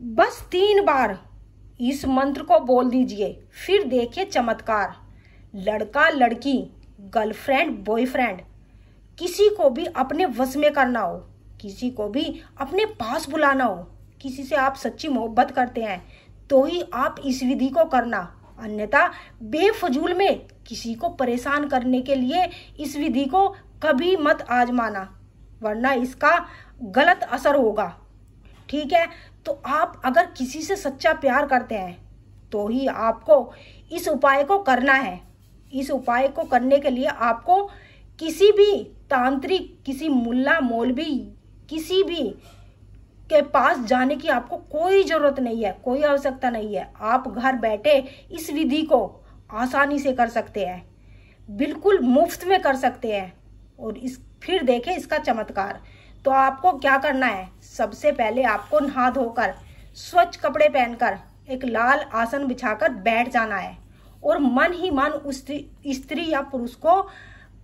बस 3 बार इस मंत्र को बोल दीजिए, फिर देखिए चमत्कार। लड़का लड़की, गर्लफ्रेंड बॉयफ्रेंड, किसी को भी अपने वश में करना हो, किसी को भी अपने पास बुलाना हो, किसी से आप सच्ची मोहब्बत करते हैं तो ही आप इस विधि को करना, अन्यथा बेफजूल में किसी को परेशान करने के लिए इस विधि को कभी मत आजमाना, वरना इसका गलत असर होगा। ठीक है, तो आप अगर किसी से सच्चा प्यार करते हैं तो ही आपको इस उपाय को करना है। इस उपाय को करने के लिए आपको किसी भी तांत्रिक, किसी मुल्ला मौलवी, किसी भी के पास जाने की आपको कोई जरूरत नहीं है, कोई आवश्यकता नहीं है। आप घर बैठे इस विधि को आसानी से कर सकते हैं, बिल्कुल मुफ्त में कर सकते हैं। और फिर देखें इसका चमत्कार। तो आपको क्या करना है, सबसे पहले आपको नहा धोकर स्वच्छ कपड़े पहनकर एक लाल आसन बिछाकर बैठ जाना है और मन ही मन उस स्त्री या पुरुष को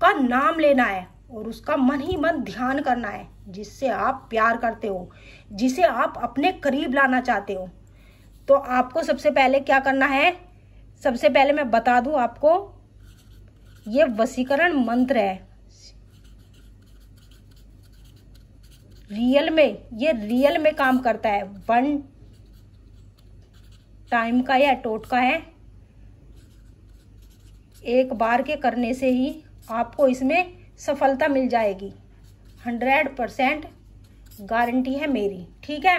का नाम लेना है और उसका मन ही मन ध्यान करना है, जिससे आप प्यार करते हो, जिसे आप अपने करीब लाना चाहते हो। तो आपको सबसे पहले क्या करना है, सबसे पहले मैं बता दूं आपको, ये वशीकरण मंत्र है। रियल में काम करता है, 1 टाइम का या टोटका है। एक बार के करने से ही आपको इसमें सफलता मिल जाएगी, 100% गारंटी है मेरी। ठीक है,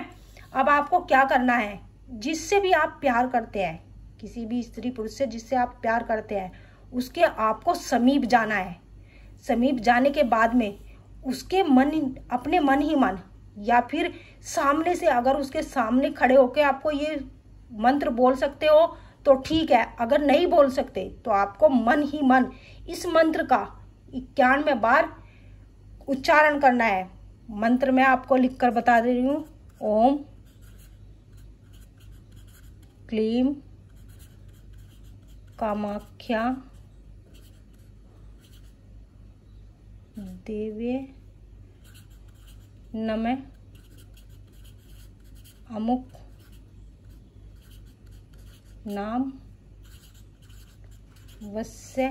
अब आपको क्या करना है, जिससे भी आप प्यार करते हैं, किसी भी स्त्री पुरुष से जिससे आप प्यार करते हैं, उसके आपको समीप जाना है। समीप जाने के बाद में उसके अपने मन ही मन या फिर सामने से, अगर उसके सामने खड़े होके आपको ये मंत्र बोल सकते हो तो ठीक है, अगर नहीं बोल सकते तो आपको मन ही मन इस मंत्र का 91 बार उच्चारण करना है। मंत्र मैं आपको लिखकर बता दे रही हूँ। ओम क्लीम कामाख्या देवे नमः अमुक नाम वस्य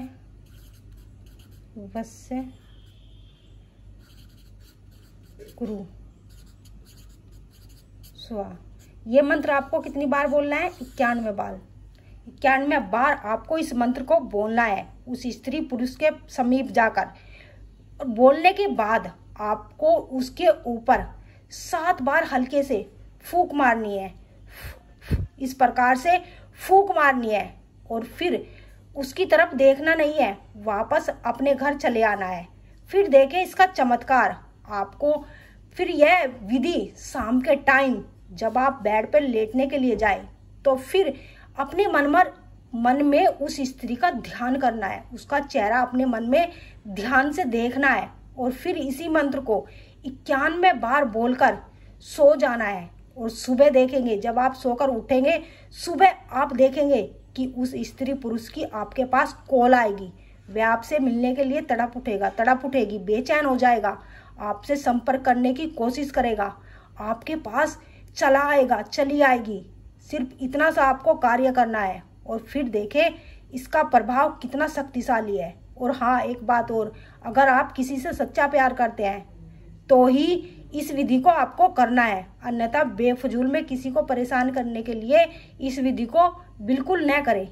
कुरु स्वा। ये मंत्र आपको कितनी बार बोलना है, 91 बार। 91 बार आपको इस मंत्र को बोलना है उस स्त्री पुरुष के समीप जाकर। और बोलने के बाद आपको उसके ऊपर 7 बार हल्के से फूंक मारनी है, इस प्रकार से फूंक मारनी है। और फिर उसकी तरफ देखना नहीं है, वापस अपने घर चले आना है। फिर देखें इसका चमत्कार। आपको फिर यह विधि शाम के टाइम जब आप बेड पर लेटने के लिए जाए तो फिर अपने मन में उस स्त्री का ध्यान करना है, उसका चेहरा अपने मन में ध्यान से देखना है और फिर इसी मंत्र को 91 बार बोलकर सो जाना है। और सुबह देखेंगे, जब आप सोकर उठेंगे, सुबह आप देखेंगे कि उस स्त्री पुरुष की आपके पास कॉल आएगी। वह आपसे मिलने के लिए तड़प उठेगी, बेचैन हो जाएगा, आपसे संपर्क करने की कोशिश करेगा, आपके पास चली आएगी। सिर्फ इतना सा आपको कार्य करना है और फिर देखें इसका प्रभाव कितना शक्तिशाली है। और हाँ, एक बात और, अगर आप किसी से सच्चा प्यार करते हैं तो ही इस विधि को आपको करना है, अन्यथा बेफजूल में किसी को परेशान करने के लिए इस विधि को बिल्कुल न करें।